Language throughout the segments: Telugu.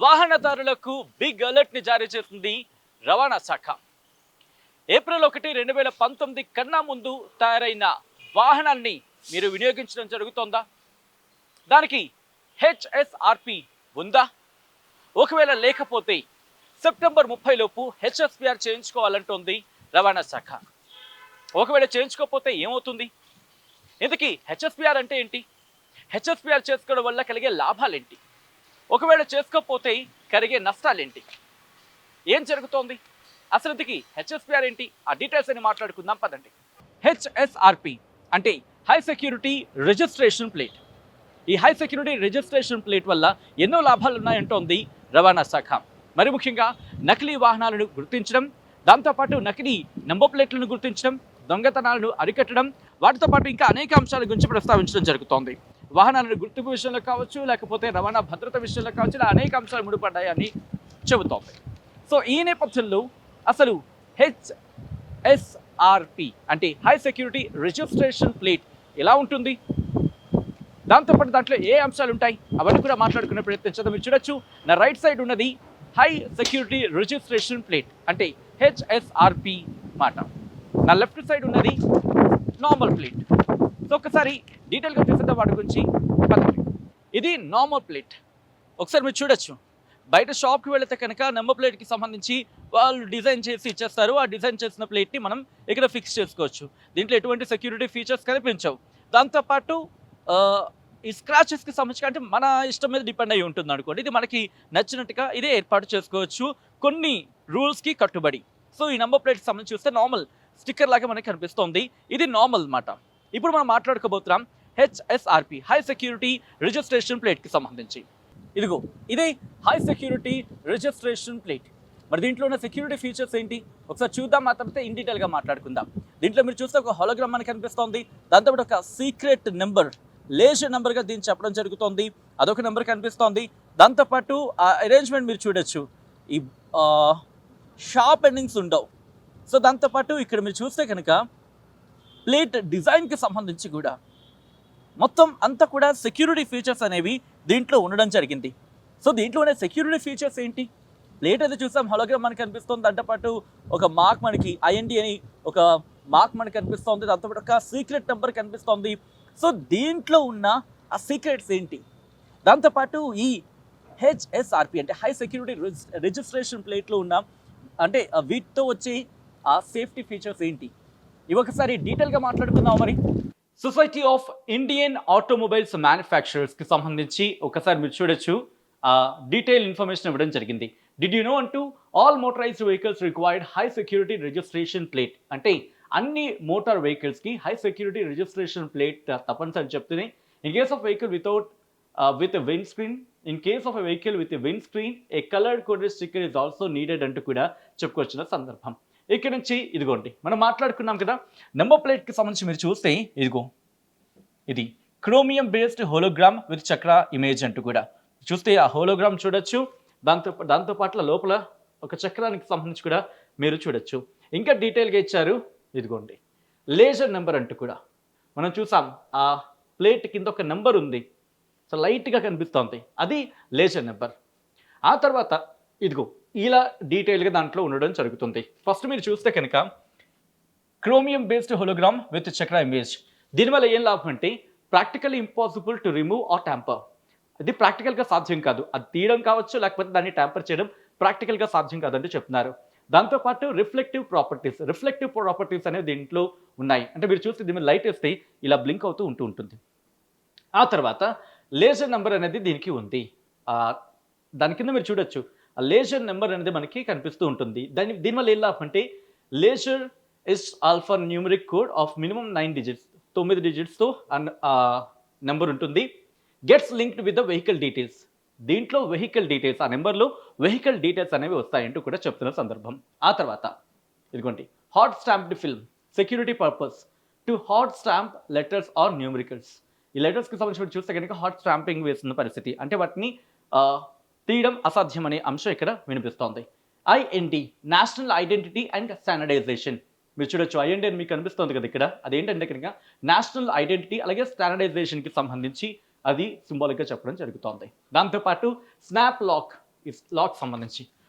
వాహనదారులకు బిగ్ అలర్ట్ ని జారీ చేసింది రవాణా శాఖ. ఏప్రిల్ 1, 2019 కన్నా ముందు తయారైన వాహనాన్ని మీరు వినియోగించడం జరుగుతోందా? దానికి హెచ్ఎస్ఆర్పి ఉందా? ఒకవేళ లేకపోతే సెప్టెంబర్ 30 లోపు హెచ్ఎస్పిఆర్ చేయించుకోవాలంటోంది రవాణా శాఖ. ఒకవేళ చేయించుకోకపోతే ఏమవుతుంది? ఇంతకీ హెచ్ఎస్పిఆర్ అంటే ఏంటి? హెచ్ఎస్పిఆర్ చేసుకోవడం వల్ల కలిగే లాభాలేంటి? ఒకవేళ చేసుకోకపోతే కలిగే నష్టాలేంటి? ఏం జరుగుతోంది? అసలు ఇంతకీ హెచ్ఎస్పిఆర్ ఏంటి? ఆ డీటెయిల్స్ అని మాట్లాడుకుందాం పదండి. హెచ్ఎస్ఆర్పి అంటే హై సెక్యూరిటీ రిజిస్ట్రేషన్ ప్లేట్. ఈ హై సెక్యూరిటీ రిజిస్ట్రేషన్ ప్లేట్ వల్ల ఎన్నో లాభాలు ఉన్నాయంటోంది రవాణా శాఖ. మరి ముఖ్యంగా నకిలీ వాహనాలను గుర్తించడం, దాంతోపాటు నకిలీ నంబర్ ప్లేట్లను గుర్తించడం, దొంగతనాలను అరికట్టడం, వాటితో పాటు ఇంకా అనేక అంశాల గురించి ప్రస్తావించడం జరుగుతోంది. వాహనాలను గుర్తింపు విషయంలో కావచ్చు, లేకపోతే రవాణా భద్రత విషయంలో కావచ్చు, ఇలా అనేక అంశాలు ముడిపడ్డాయని చెబుతోంది. సో ఈ నేపథ్యంలో అసలు హెచ్ఎస్ఆర్పి అంటే హై సెక్యూరిటీ రిజిస్ట్రేషన్ ప్లేట్ ఎలా ఉంటుంది, దాంతోపాటు దాంట్లో ఏ అంశాలు ఉంటాయి, అవన్నీ కూడా మాట్లాడుకునే ప్రయత్నించడం. మీరు చూడొచ్చు, నా రైట్ సైడ్ ఉన్నది హై సెక్యూరిటీ రిజిస్ట్రేషన్ ప్లేట్ అంటే హెచ్ఎస్ఆర్పి మాట. నా లెఫ్ట్ సైడ్ ఉన్నది నార్మల్ ప్లేట్. సో ఒకసారి డీటెయిల్గా చూసేద్దాం వాటి గురించి. ఇది నార్మల్ ప్లేట్. ఒకసారి మీరు చూడొచ్చు, బయట షాప్కి వెళితే కనుక నెంబర్ ప్లేట్కి సంబంధించి వాళ్ళు డిజైన్ చేసి ఇచ్చేస్తారు. ఆ డిజైన్ చేసిన ప్లేట్ని మనం ఇక్కడ ఫిక్స్ చేసుకోవచ్చు. దీంట్లో ఎటువంటి సెక్యూరిటీ ఫీచర్స్ కనిపించవు. దాంతోపాటు ఈ స్క్రాచెస్కి సంబంధించి అంటే మన ఇష్టం మీద డిపెండ్ అయి ఉంటుంది అనుకోండి. ఇది మనకి నచ్చినట్టుగా ఇదే ఏర్పాటు చేసుకోవచ్చు కొన్ని రూల్స్కి కట్టుబడి. సో ఈ నెంబర్ ప్లేట్కి సంబంధించి చూస్తే నార్మల్ స్టిక్కర్ లాగా మనకి కనిపిస్తుంది. ఇది నార్మల్ అన్నమాట. ఇప్పుడు మనం మాట్లాడుకోబోతున్నాం హెచ్ఎస్ఆర్పి హై సెక్యూరిటీ రిజిస్ట్రేషన్ ప్లేట్కి సంబంధించి. ఇదిగో ఇదే హై సెక్యూరిటీ రిజిస్ట్రేషన్ ప్లేట్. మరి దీంట్లో ఉన్న సెక్యూరిటీ ఫీచర్స్ ఏంటి ఒకసారి చూద్దాం. ఆ తర్వాత ఇన్ డీటెయిల్గా మాట్లాడుకుందాం. దీంట్లో మీరు చూస్తే ఒక హోలోగ్రామ్ మనకి కనిపిస్తోంది. దాంతోపాటు ఒక సీక్రెట్ నెంబర్, లేజర్ నెంబర్గా దీన్ని చెప్పడం జరుగుతోంది. అదొక నెంబర్ కనిపిస్తోంది. దాంతోపాటు ఆ అరేంజ్మెంట్ మీరు చూడొచ్చు, ఈ షార్ప్ ఎండింగ్స్ ఉండవు. సో దాంతోపాటు ఇక్కడ మీరు చూస్తే కనుక ప్లేట్ డిజైన్కి సంబంధించి కూడా మొత్తం అంతా కూడా సెక్యూరిటీ ఫీచర్స్ అనేవి దీంట్లో ఉండడం జరిగింది. సో దీంట్లో ఉండే సెక్యూరిటీ ఫీచర్స్ ఏంటి? ప్లేట్ అయితే చూసాం, హోలోగ్రామ్ మనకి కనిపిస్తుంది. దాంతోపాటు ఒక మార్క్ మనకి ఐఎన్డి అని ఒక మార్క్ మనకి కనిపిస్తుంది. దాంతోపాటు ఒక సీక్రెట్ నెంబర్ కనిపిస్తుంది. సో దీంట్లో ఉన్న ఆ సీక్రెట్స్ ఏంటి? దాంతోపాటు ఈ హెచ్ఎస్ఆర్పి అంటే హై సెక్యూరిటీ రిజిస్ట్రేషన్ ప్లేట్లో ఉన్న అంటే వీటితో వచ్చే ఆ సేఫ్టీ ఫీచర్స్ ఏంటి? ఇవి ఒకసారి డీటెయిల్గా మాట్లాడుకుందాం. మరి సొసైటీ ఆఫ్ ఇండియన్ ఆటోమొబైల్స్ మ్యానుఫ్యాక్చరర్స్కి సంబంధించి ఒకసారి మీరు చూడొచ్చు, డీటెయిల్ ఇన్ఫర్మేషన్ ఇవ్వడం జరిగింది. డిడ్ యూ నో అంటూ all motorized vehicles required high security registration plate అంటే అన్ని మోటార్ వెహికల్స్కి హై సెక్యూరిటీ రిజిస్ట్రేషన్ ప్లేట్ తప్పనిసరి చెప్తుంది. In case of vehicle with wind screen, in case of a vehicle with wind screen a coloured coded sticker is also needed అంటూ కూడా చెప్పుకొచ్చిన సందర్భం. ఇక్కడ నుంచి ఇదిగోండి మనం మాట్లాడుకున్నాం కదా నెంబర్ ప్లేట్కి సంబంధించి మీరు చూస్తే ఇదిగో ఇది క్రోమియం బేస్డ్ హోలోగ్రామ్ విత్ చక్ర ఇమేజ్ అంటూ కూడా చూస్తే ఆ హోలోగ్రామ్ చూడొచ్చు. దాంతోపాటు లోపల ఒక చక్రానికి సంబంధించి కూడా మీరు చూడొచ్చు. ఇంకా డీటెయిల్గా ఇచ్చారు, ఇదిగోండి లేజర్ నెంబర్ అంటూ కూడా మనం చూసాం. ఆ ప్లేట్ కింద ఒక నెంబర్ ఉంది, సో లైట్గా కనిపిస్తోంది, అది లేజర్ నెంబర్. ఆ తర్వాత ఇదిగో ఇలా డీటెయిల్గా దాంట్లో ఉండడం జరుగుతుంది. ఫస్ట్ మీరు చూస్తే కనుక క్రోమియం బేస్డ్ హోలోగ్రామ్ విత్ చక్ర ఇమేజ్. దీనివల్ల ఏం లాభం అంటే practically impossible to remove are tamper. అది ప్రాక్టికల్గా సాధ్యం కాదు, అది తీయడం కావచ్చు లేకపోతే దాన్ని ట్యాంపర్ చేయడం ప్రాక్టికల్గా సాధ్యం కాదంటూ చెప్తున్నారు. దాంతోపాటు రిఫ్లెక్టివ్ ప్రాపర్టీస్ అనేవి దీంట్లో ఉన్నాయి. అంటే మీరు చూస్తే దీని లైట్ వేస్తే ఇలా బ్లింక్ అవుతూ ఉంటుంది. ఆ తర్వాత లేజర్ నెంబర్ అనేది దీనికి ఉంది. దాని కింద మీరు చూడొచ్చు, ఆ లేజర్ నెంబర్ అనేది మనకి కనిపిస్తూ ఉంటుంది. దీనివల్ల ఏం లాభం అంటే laser is alpha numeric code of minimum 9 digits, 9 డిజిట్స్తో నెంబర్ ఉంటుంది. Gets linked with the vehicle details. దీంట్లో వెహికల్ డీటెయిల్స్, ఆ నెంబర్లో వెహికల్ డీటెయిల్స్ అనేవి వస్తాయంటూ కూడా చెప్తున్న సందర్భం. ఆ తర్వాత ఇదిగోండి hot stamped film security purpose to hot stamp letters or numericals. ఈ లెటర్స్కి సంబంధించి చూస్తే కనుక హాట్ స్టాంపింగ్ వేస్తున్న పరిస్థితి, అంటే వాటిని తీయడం అసాధ్యం అనే అంశం ఇక్కడ వినిపిస్తోంది. IND national identity and standardization. మీరు చూడొచ్చు ఐఎన్డి అని మీకు కనిపిస్తుంది కదా ఇక్కడ, అదేంటంటే కనుక నేషనల్ ఐడెంటిటీ అలాగే స్టాండర్డైజేషన్కి సంబంధించి అది సింబాలిక్గా చెప్పడం జరుగుతోంది. దాంతోపాటు స్నాప్ లాక్ ఈ లాక్ సంబంధించి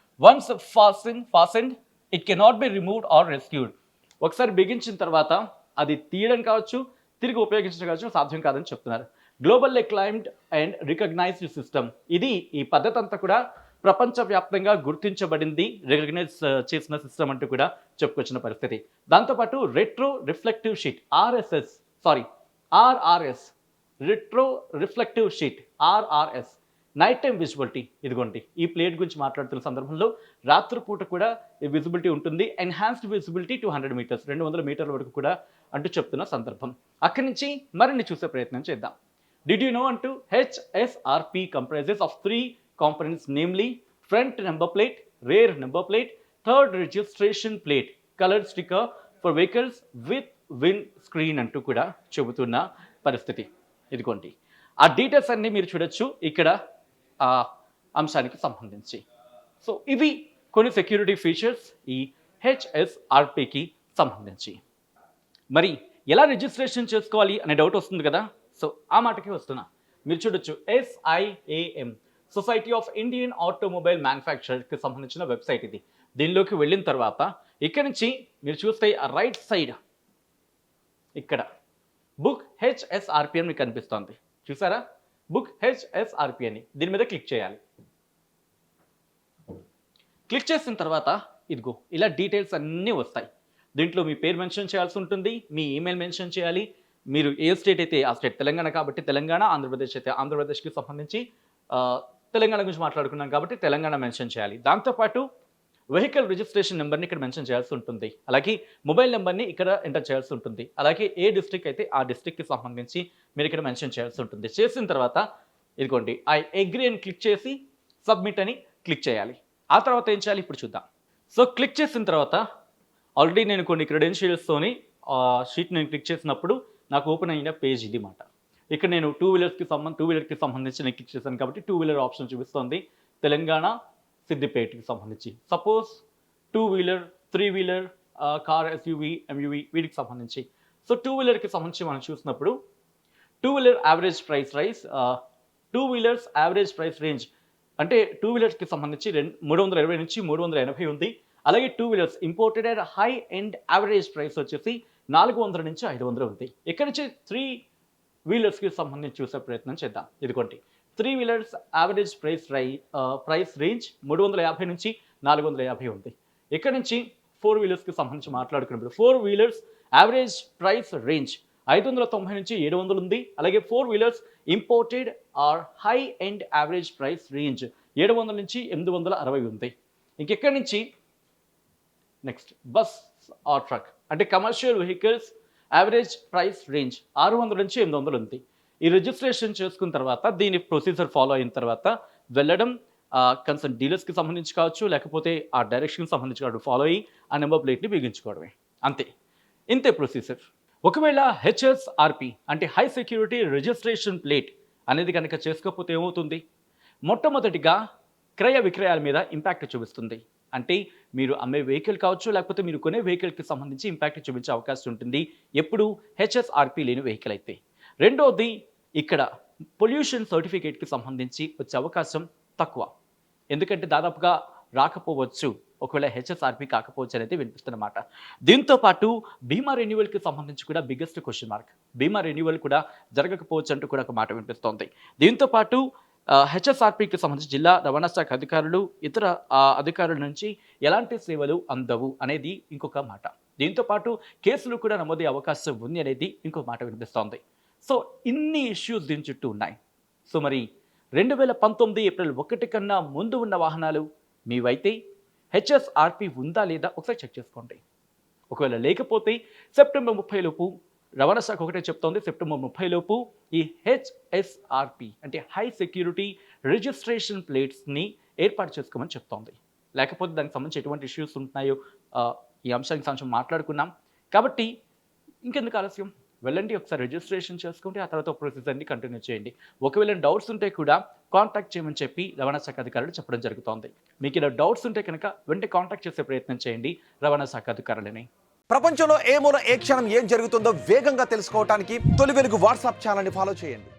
once fastened it cannot be removed or rescued. ఒకసారి బిగించిన తర్వాత అది తీయడం కావచ్చు, తిరిగి ఉపయోగించడం కావచ్చు సాధ్యం కాదని చెప్తున్నారు. Global acclaimed and recognized system. ఈ పద్ధతి అంతా కూడా ప్రపంచవ్యాప్తంగా గుర్తించబడింది, రికగ్నైజ్ చేసిన సిస్టమ్ అంటూ కూడా చెప్పుకొచ్చిన పరిస్థితి. దాంతోపాటు retro reflective sheet RRS retro reflective sheet RRS night time visibility. ఇదిగోండి ఈ ప్లేట్ గురించి మాట్లాడుతున్న సందర్భంలో రాత్రిపూట కూడా ఈ విజిబిలిటీ ఉంటుంది. ఎన్హాన్స్డ్ విజిబిలిటీ 200 మీటర్స్, 200 మీటర్ల వరకు కూడా అంటూ చెప్తున్న సందర్భం. అక్కడి నుంచి మరిన్ని చూసే ప్రయత్నం చేద్దాం. డిడ్ యూ నో అంటూ HSRP comprises of 3 components, namely front number plate, rear number plate, third registration plate, colored sticker for vehicles with wind screen అంటూ కూడా చెబుతున్న పరిస్థితి. ఇదిగోండి ఆ డీటెయిల్స్ అన్నీ మీరు చూడొచ్చు ఇక్కడ ఆ అంశానికి సంబంధించి. సో ఇవి కొన్ని సెక్యూరిటీ ఫీచర్స్ ఈ హెచ్ఎస్ఆర్పికి సంబంధించి. మరి ఎలా రిజిస్ట్రేషన్ చేసుకోవాలి అనే డౌట్ వస్తుంది కదా, సో ఆ మాటకి వస్తున్నా. మీరు చూడొచ్చు SIAM society of Indian automobile మ్యానుఫ్యాక్చరర్కి సంబంధించిన వెబ్సైట్ ఇది. దీనిలోకి వెళ్ళిన తర్వాత ఇక్కడ నుంచి మీరు చూస్తే ఆ రైట్ సైడ్ ఇక్కడ బుక్ హెచ్ఎస్ఆర్పి అని మీకు కనిపిస్తోంది, చూసారా? బుక్ హెచ్ఎస్ఆర్పి అని దీని మీద క్లిక్ చేయాలి. క్లిక్ చేసిన తర్వాత ఇదిగో ఇలా డీటెయిల్స్ అన్నీ వస్తాయి. దీంట్లో మీ పేరు మెన్షన్ చేయాల్సి ఉంటుంది, మీ ఈమెయిల్ మెన్షన్ చేయాలి, మీరు ఏ స్టేట్ అయితే ఆ స్టేట్, తెలంగాణ కాబట్టి తెలంగాణ, ఆంధ్రప్రదేశ్ అయితే ఆంధ్రప్రదేశ్కి సంబంధించి తెలంగాణ గురించి మాట్లాడుకున్నాం కాబట్టి తెలంగాణ మెన్షన్ చేయాలి. దాంతోపాటు వెహికల్ రిజిస్ట్రేషన్ నెంబర్ని ఇక్కడ మెన్షన్ చేయాల్సి ఉంటుంది, అలాగే మొబైల్ నెంబర్ని ఇక్కడ ఎంటర్ చేయాల్సి ఉంటుంది, అలాగే ఏ డిస్ట్రిక్ట్ అయితే ఆ డిస్ట్రిక్ట్కి సంబంధించి మీరు ఇక్కడ మెన్షన్ చేయాల్సి ఉంటుంది. చేసిన తర్వాత ఇదిగోండి ఐ అగ్రీ అని క్లిక్ చేసి సబ్మిట్ అని క్లిక్ చేయాలి. ఆ తర్వాత ఏం చేయాలి ఇప్పుడు చూద్దాం. సో క్లిక్ చేసిన తర్వాత ఆల్రెడీ నేను కొన్ని క్రెడెన్షియల్స్తోని షీట్ నేను క్లిక్ చేసినప్పుడు నాకు ఓపెన్ అయిన పేజ్ ఇది మాట. ఇక్కడ నేను టూ వీలర్కి సంబంధించి నేను క్లిక్ చేశాను కాబట్టి 2 వీలర్ ఆప్షన్ చూపిస్తుంది. తెలంగాణ సిద్దిపేటకి సంబంధించి suppose 2 wheeler 3 wheeler car, SUV, MUV వీటికి సంబంధించి. సో 2 వీలర్కి సంబంధించి మనం చూసినప్పుడు 2 wheeler average price rice 2 wheelers average price range అంటే 2 వీలర్స్కి సంబంధించి 320 నుంచి 380 ఉంది. అలాగే 2 wheelers imported and high and average price వచ్చేసి 400 నుంచి 500 ఉంది. ఇక్కడ నుంచి 3 వీలర్స్కి సంబంధించి చూసే ప్రయత్నం చేద్దాం. ఇదిగోండి 3 వీలర్స్ యావరేజ్ ప్రైస్ రేంజ్ 350 నుంచి 450 ఉంది. ఇక్కడ నుంచి 4 వీలర్స్కి సంబంధించి మాట్లాడుకున్నప్పుడు 4 వీలర్స్ యావరేజ్ ప్రైస్ రేంజ్ 590 నుంచి 700 ఉంది. అలాగే 4 wheelers imported or high and average price range 700 నుంచి 860 ఉంది. ఇంకెక్కడి నుంచి నెక్స్ట్ బస్ ఆర్ ట్రక్ అంటే commercial vehicles average price range 600 నుంచి 800 ఉంది. ఈ రిజిస్ట్రేషన్ చేసుకున్న తర్వాత దీని ప్రొసీజర్ ఫాలో అయిన తర్వాత వెళ్ళడం కన్సర్న్ డీలర్స్కి సంబంధించి కావచ్చు, లేకపోతే ఆ డైరెక్షన్కి సంబంధించి కావచ్చు, ఫాలో అయ్యి ఆ నెంబర్ ప్లేట్ని బిగించుకోవడమే, అంతే. ఇంతే ప్రొసీజర్. ఒకవేళ హెచ్ఎస్ఆర్పి అంటే హై సెక్యూరిటీ రిజిస్ట్రేషన్ ప్లేట్ అనేది కనుక చేసుకోకపోతే ఏమవుతుంది? మొట్టమొదటిగా క్రయ విక్రయాల మీద ఇంపాక్ట్ చూపిస్తుంది. అంటే మీరు అమ్మే వెహికల్ కావచ్చు, లేకపోతే మీరు కొనే వెహికల్కి సంబంధించి ఇంపాక్ట్ చూపించే అవకాశం ఉంటుంది ఎప్పుడు హెచ్ఎస్ఆర్పి లేని వెహికల్ అయితే. రెండోది ఇక్కడ పొల్యూషన్ సర్టిఫికేట్కి సంబంధించి వచ్చే అవకాశం తక్కువ, ఎందుకంటే దాదాపుగా రాకపోవచ్చు ఒకవేళ హెచ్ఎస్ఆర్పి కాకపోవచ్చు అనేది వినిపిస్తున్నమాట. దీంతోపాటు బీమా రెన్యువల్కి సంబంధించి కూడా బిగ్గెస్ట్ క్వశ్చన్ మార్క్. బీమా రెన్యువల్ కూడా జరగకపోవచ్చు అంటూ కూడా ఒక మాట వినిపిస్తోంది. దీంతోపాటు హెచ్ఎస్ఆర్పికి సంబంధించి జిల్లా రవాణా శాఖ అధికారులు ఇతర అధికారుల నుంచి ఎలాంటి సేవలు అందవు అనేది ఇంకొక మాట. దీంతోపాటు కేసులు కూడా నమోదయ్యే అవకాశం ఉంది అనేది ఇంకొక మాట వినిపిస్తోంది. సో ఇన్ని ఇష్యూస్ దీని చుట్టూ ఉన్నాయి. సో మరి 2019 ఏప్రిల్ 1 కన్నా ముందు ఉన్న వాహనాలు మీవైతే హెచ్ఎస్ఆర్పి ఉందా లేదా ఒకసారి చెక్ చేసుకోండి. ఒకవేళ లేకపోతే సెప్టెంబర్ 30 లోపు రవాణా శాఖ ఒకటే చెప్తోంది, సెప్టెంబర్ 30 లోపు ఈ హెచ్ఎస్ఆర్పి అంటే హై సెక్యూరిటీ రిజిస్ట్రేషన్ ప్లేట్స్ని ఏర్పాటు చేసుకోమని చెప్తోంది. లేకపోతే దానికి సంబంధించి ఎటువంటి ఇష్యూస్ ఉంటున్నాయో ఈ అంశానికి సంబంధించి మాట్లాడుకున్నాం కాబట్టి ఇంకెందుకు ఆలస్యం, వెళ్ళండి ఒకసారి రిజిస్ట్రేషన్ చేసుకుంటే ఆ తర్వాత ప్రొసీజర్ని కంటిన్యూ చేయండి. ఒకవేళ డౌట్స్ ఉంటే కూడా కాంటాక్ట్ చేయమని చెప్పి రవాణా శాఖ అధికారులు చెప్పడం జరుగుతోంది. మీకు ఇలా డౌట్స్ ఉంటే కనుక వెంటనే కాంటాక్ట్ చేసే ప్రయత్నం చేయండి రవాణా శాఖ అధికారులని. ప్రపంచంలో ఏ మూల ఏ క్షణం ఏం జరుగుతుందో వేగంగా తెలుసుకోవడానికి తొలి వెలుగు వాట్సాప్ ఛానల్ని ఫాలో చేయండి.